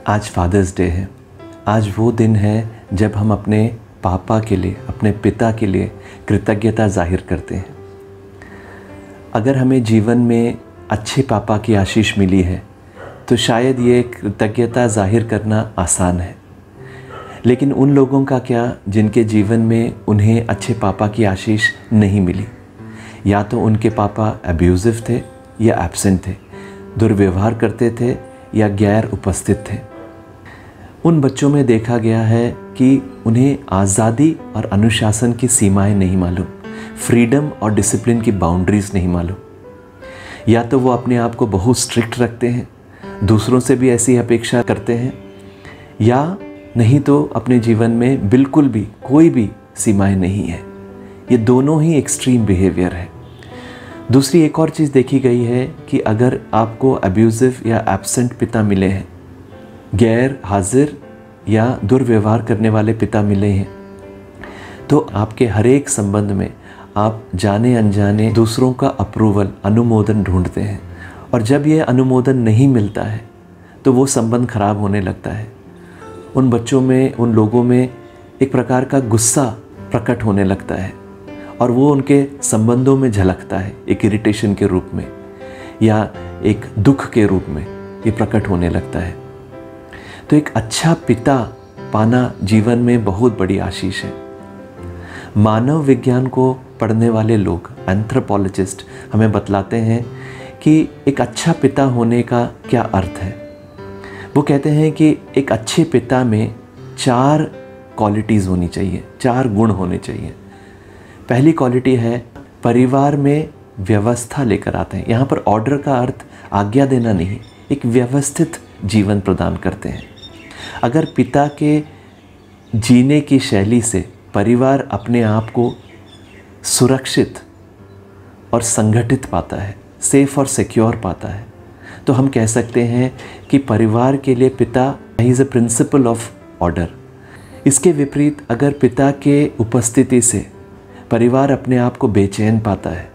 आज fathers day है। आज वो दिन है जब हम अपने पापा के लिए, अपने पिता के लिए कृतज्ञता जाहिर करते हैं। अगर हमें जीवन में अच्छे पापा की आशीष मिली है तो शायद ये कृतज्ञता जाहिर करना आसान है। लेकिन उन लोगों का क्या जिनके जीवन में उन्हें अच्छे पापा की आशीष नहीं मिली? या तो उनके पापा अब्यूज़िव थे या एब्सेंट थे, दुर्व्यवहार करते थे या गैर उपस्थित थे। उन बच्चों में देखा गया है कि उन्हें आज़ादी और अनुशासन की सीमाएं नहीं मालूम, फ्रीडम और डिसिप्लिन की बाउंड्रीज़ नहीं मालूम। या तो वो अपने आप को बहुत स्ट्रिक्ट रखते हैं, दूसरों से भी ऐसी अपेक्षा करते हैं, या नहीं तो अपने जीवन में बिल्कुल भी कोई भी सीमाएं नहीं है। ये दोनों ही एक्सट्रीम बिहेवियर है। दूसरी एक और चीज़ देखी गई है कि अगर आपको अब्यूज़िव या एब्सेंट पिता मिले हैं, गैर हाजिर या दुर्व्यवहार करने वाले पिता मिले हैं, तो आपके हर एक संबंध में आप जाने अनजाने दूसरों का अप्रूवल, अनुमोदन ढूंढते हैं। और जब ये अनुमोदन नहीं मिलता है तो वो संबंध खराब होने लगता है। उन बच्चों में, उन लोगों में एक प्रकार का गुस्सा प्रकट होने लगता है और वो उनके संबंधों में झलकता है, एक इरिटेशन के रूप में या एक दुख के रूप में ये प्रकट होने लगता है। तो एक अच्छा पिता पाना जीवन में बहुत बड़ी आशीष है। मानव विज्ञान को पढ़ने वाले लोग, एंथ्रोपोलॉजिस्ट, हमें बतलाते हैं कि एक अच्छा पिता होने का क्या अर्थ है। वो कहते हैं कि एक अच्छे पिता में 4 क्वालिटीज़ होनी चाहिए, 4 गुण होने चाहिए। पहली क्वालिटी है परिवार में व्यवस्था लेकर आते हैं। यहाँ पर ऑर्डर का अर्थ आज्ञा देना नहीं, एक व्यवस्थित जीवन प्रदान करते हैं। अगर पिता के जीने की शैली से परिवार अपने आप को सुरक्षित और संगठित पाता है, सेफ और सिक्योर पाता है, तो हम कह सकते हैं कि परिवार के लिए पिता is a principle of order. इसके विपरीत अगर पिता के उपस्थिति से परिवार अपने आप को बेचैन पाता है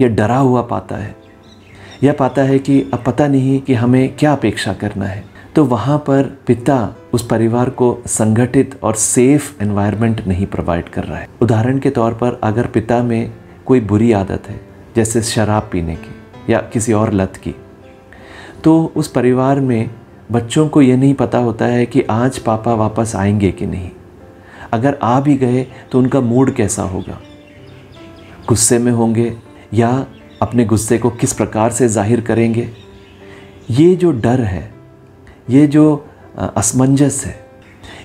या डरा हुआ पाता है या पाता है कि अब पता नहीं कि हमें क्या अपेक्षा करना है, तो वहाँ पर पिता उस परिवार को संगठित और सेफ एनवायरनमेंट नहीं प्रोवाइड कर रहा है। उदाहरण के तौर पर अगर पिता में कोई बुरी आदत है, जैसे शराब पीने की या किसी और लत की, तो उस परिवार में बच्चों को ये नहीं पता होता है कि आज पापा वापस आएंगे कि नहीं। अगर आ भी गए तो उनका मूड कैसा होगा, गुस्से में होंगे या अपने गुस्से को किस प्रकार से जाहिर करेंगे। ये जो डर है, ये जो असमंजस है,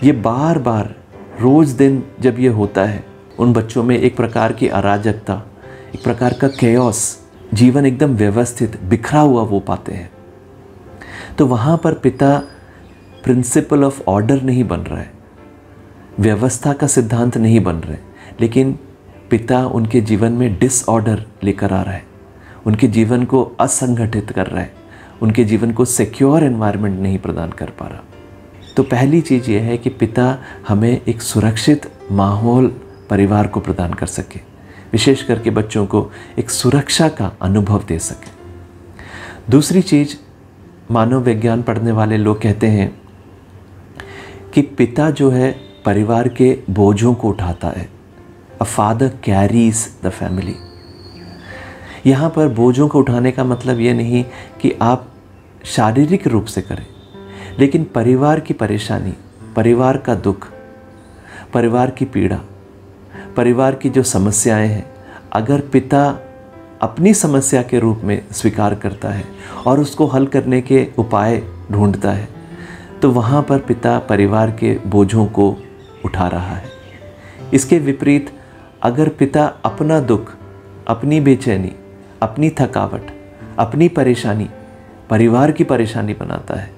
ये बार बार रोज़ दिन जब ये होता है, उन बच्चों में एक प्रकार की अराजकता, एक प्रकार का केओस, जीवन एकदम व्यवस्थित, बिखरा हुआ वो पाते हैं। तो वहाँ पर पिता प्रिंसिपल ऑफ ऑर्डर नहीं बन रहा है, व्यवस्था का सिद्धांत नहीं बन रहे, लेकिन पिता उनके जीवन में डिसऑर्डर लेकर आ रहा है, उनके जीवन को असंगठित कर रहा है, उनके जीवन को सिक्योर एनवायरनमेंट नहीं प्रदान कर पा रहा। तो पहली चीज़ ये है कि पिता हमें एक सुरक्षित माहौल परिवार को प्रदान कर सके, विशेष करके बच्चों को एक सुरक्षा का अनुभव दे सके। दूसरी चीज़, मानव विज्ञान पढ़ने वाले लोग कहते हैं कि पिता जो है परिवार के बोझों को उठाता है। A father carries the family. यहाँ पर बोझों को उठाने का मतलब ये नहीं कि आप शारीरिक रूप से करें, लेकिन परिवार की परेशानी, परिवार का दुख, परिवार की पीड़ा, परिवार की जो समस्याएं हैं, अगर पिता अपनी समस्या के रूप में स्वीकार करता है और उसको हल करने के उपाय ढूंढता है, तो वहाँ पर पिता परिवार के बोझों को उठा रहा है। इसके विपरीत अगर पिता अपना दुख, अपनी बेचैनी, अपनी थकावट, अपनी परेशानी परिवार की परेशानी बनाता है,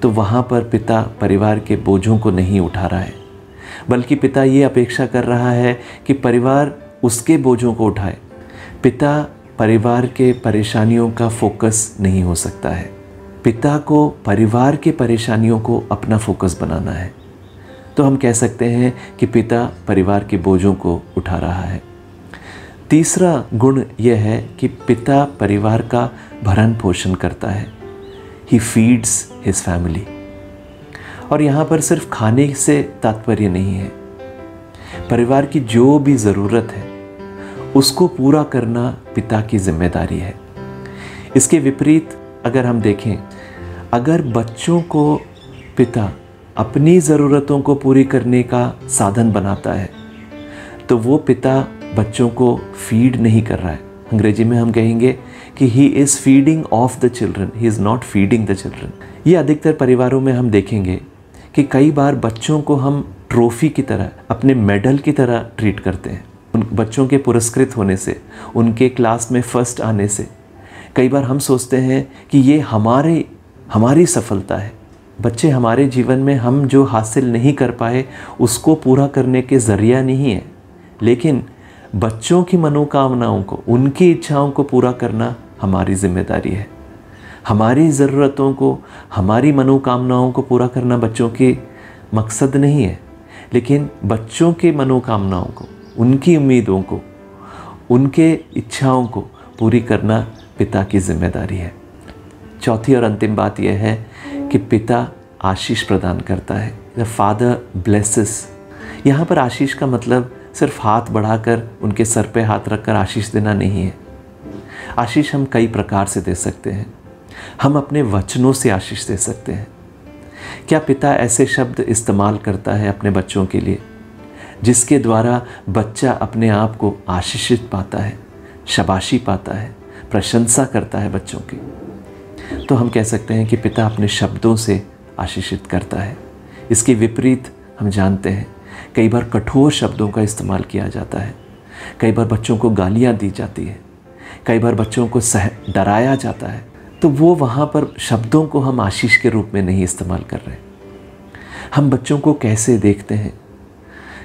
तो वहाँ पर पिता परिवार के बोझों को नहीं उठा रहा है, बल्कि पिता ये अपेक्षा कर रहा है कि परिवार उसके बोझों को उठाए। पिता परिवार के परेशानियों का फोकस नहीं हो सकता है। पिता को परिवार के परेशानियों को अपना फोकस बनाना है। तो हम कह सकते हैं कि पिता परिवार के बोझों को उठा रहा है। तीसरा गुण यह है कि पिता परिवार का भरण पोषण करता है। ही फीड्स हिज फैमिली। और यहाँ पर सिर्फ खाने से तात्पर्य नहीं है, परिवार की जो भी ज़रूरत है उसको पूरा करना पिता की जिम्मेदारी है। इसके विपरीत अगर हम देखें, अगर बच्चों को पिता अपनी ज़रूरतों को पूरी करने का साधन बनाता है तो वो पिता बच्चों को फीड नहीं कर रहा है। अंग्रेजी में हम कहेंगे कि he is feeding of the children, he is not feeding the children. ये अधिकतर परिवारों में हम देखेंगे कि कई बार बच्चों को हम ट्रॉफी की तरह, अपने मेडल की तरह ट्रीट करते हैं। उन बच्चों के पुरस्कृत होने से, उनके क्लास में फर्स्ट आने से कई बार हम सोचते हैं कि ये हमारी सफलता है। बच्चे हमारे जीवन में हम जो हासिल नहीं कर पाए उसको पूरा करने के ज़रिया नहीं है, लेकिन बच्चों की मनोकामनाओं को, उनकी इच्छाओं को पूरा करना हमारी जिम्मेदारी है। हमारी ज़रूरतों को, हमारी मनोकामनाओं को पूरा करना बच्चों की मकसद नहीं है, लेकिन बच्चों के मनोकामनाओं को, उनकी उम्मीदों को, उनके इच्छाओं को पूरी करना पिता की जिम्मेदारी है। चौथी और अंतिम बात यह है कि पिता आशीष प्रदान करता है। The father blesses. यहाँ पर आशीष का मतलब सिर्फ हाथ बढ़ाकर उनके सर पे हाथ रखकर आशीष देना नहीं है। आशीष हम कई प्रकार से दे सकते हैं। हम अपने वचनों से आशीष दे सकते हैं। क्या पिता ऐसे शब्द इस्तेमाल करता है अपने बच्चों के लिए जिसके द्वारा बच्चा अपने आप को आशीषित पाता है, शाबाशी पाता है, प्रशंसा करता है बच्चों की? तो हम कह सकते हैं कि पिता अपने शब्दों से आशीषित करता है। इसके विपरीत हम जानते हैं कई बार कठोर शब्दों का इस्तेमाल किया जाता है, कई बार बच्चों को गालियाँ दी जाती है, कई बार बच्चों को डराया जाता है। तो वो वहाँ पर शब्दों को हम आशीष के रूप में नहीं इस्तेमाल कर रहे। हम बच्चों को कैसे देखते हैं?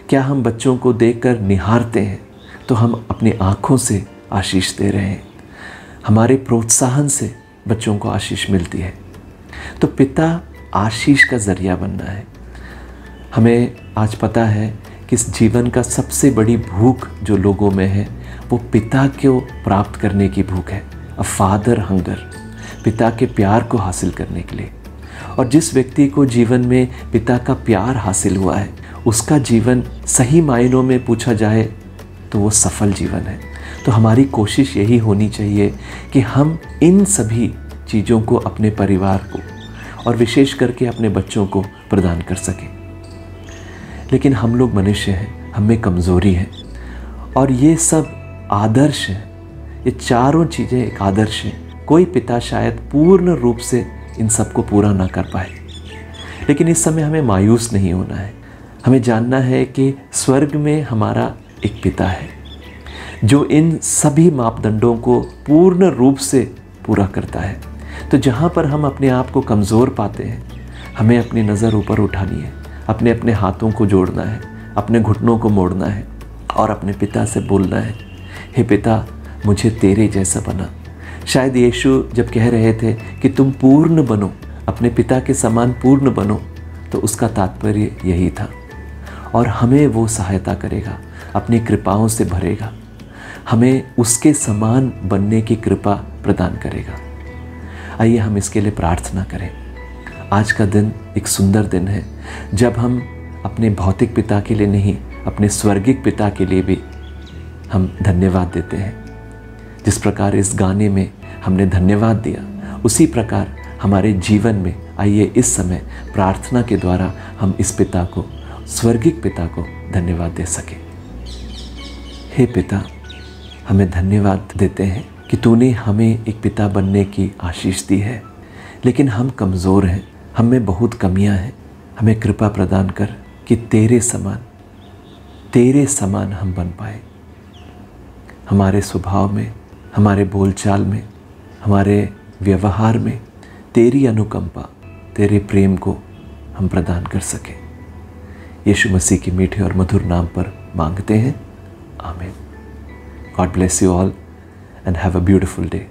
क्या हम बच्चों को देखकर निहारते हैं तो हम अपनी आँखों से आशीष दे रहे हैं? हमारे प्रोत्साहन से बच्चों को आशीष मिलती है। तो पिता आशीष का ज़रिया बनना है। हमें आज पता है कि इस जीवन का सबसे बड़ी भूख जो लोगों में है वो पिता को प्राप्त करने की भूख है। अ फादर हंगर, पिता के प्यार को हासिल करने के लिए। और जिस व्यक्ति को जीवन में पिता का प्यार हासिल हुआ है उसका जीवन सही मायनों में पूछा जाए तो वो सफल जीवन है। तो हमारी कोशिश यही होनी चाहिए कि हम इन सभी चीज़ों को अपने परिवार को और विशेष करके अपने बच्चों को प्रदान कर सकें। लेकिन हम लोग मनुष्य हैं, हम में कमज़ोरी है और ये सब आदर्श हैं। ये चारों चीज़ें एक आदर्श हैं। कोई पिता शायद पूर्ण रूप से इन सब को पूरा ना कर पाए, लेकिन इस समय हमें मायूस नहीं होना है। हमें जानना है कि स्वर्ग में हमारा एक पिता है जो इन सभी मापदंडों को पूर्ण रूप से पूरा करता है। तो जहाँ पर हम अपने आप को कमज़ोर पाते हैं, हमें अपनी नज़र ऊपर उठानी है, अपने अपने हाथों को जोड़ना है, अपने घुटनों को मोड़ना है और अपने पिता से बोलना है, हे पिता मुझे तेरे जैसा बना। शायद यीशु जब कह रहे थे कि तुम पूर्ण बनो, अपने पिता के समान पूर्ण बनो, तो उसका तात्पर्य यही था। और हमें वो सहायता करेगा, अपनी कृपाओं से भरेगा, हमें उसके समान बनने की कृपा प्रदान करेगा। आइए हम इसके लिए प्रार्थना करें। आज का दिन एक सुंदर दिन है जब हम अपने भौतिक पिता के लिए नहीं, अपने स्वर्गिक पिता के लिए भी हम धन्यवाद देते हैं। जिस प्रकार इस गाने में हमने धन्यवाद दिया, उसी प्रकार हमारे जीवन में आइए इस समय प्रार्थना के द्वारा हम इस पिता को, स्वर्गिक पिता को धन्यवाद दे सके। हे पिता, हमें धन्यवाद देते हैं कि तूने हमें एक पिता बनने की आशीष दी है, लेकिन हम कमज़ोर हैं, हम में बहुत कमियां हैं। हमें कृपा प्रदान कर कि तेरे समान हम बन पाए। हमारे स्वभाव में, हमारे बोलचाल में, हमारे व्यवहार में तेरी अनुकंपा, तेरे प्रेम को हम प्रदान कर सकें। यीशु मसीह के मीठे और मधुर नाम पर मांगते हैं, आमीन। God bless you all and have a beautiful day.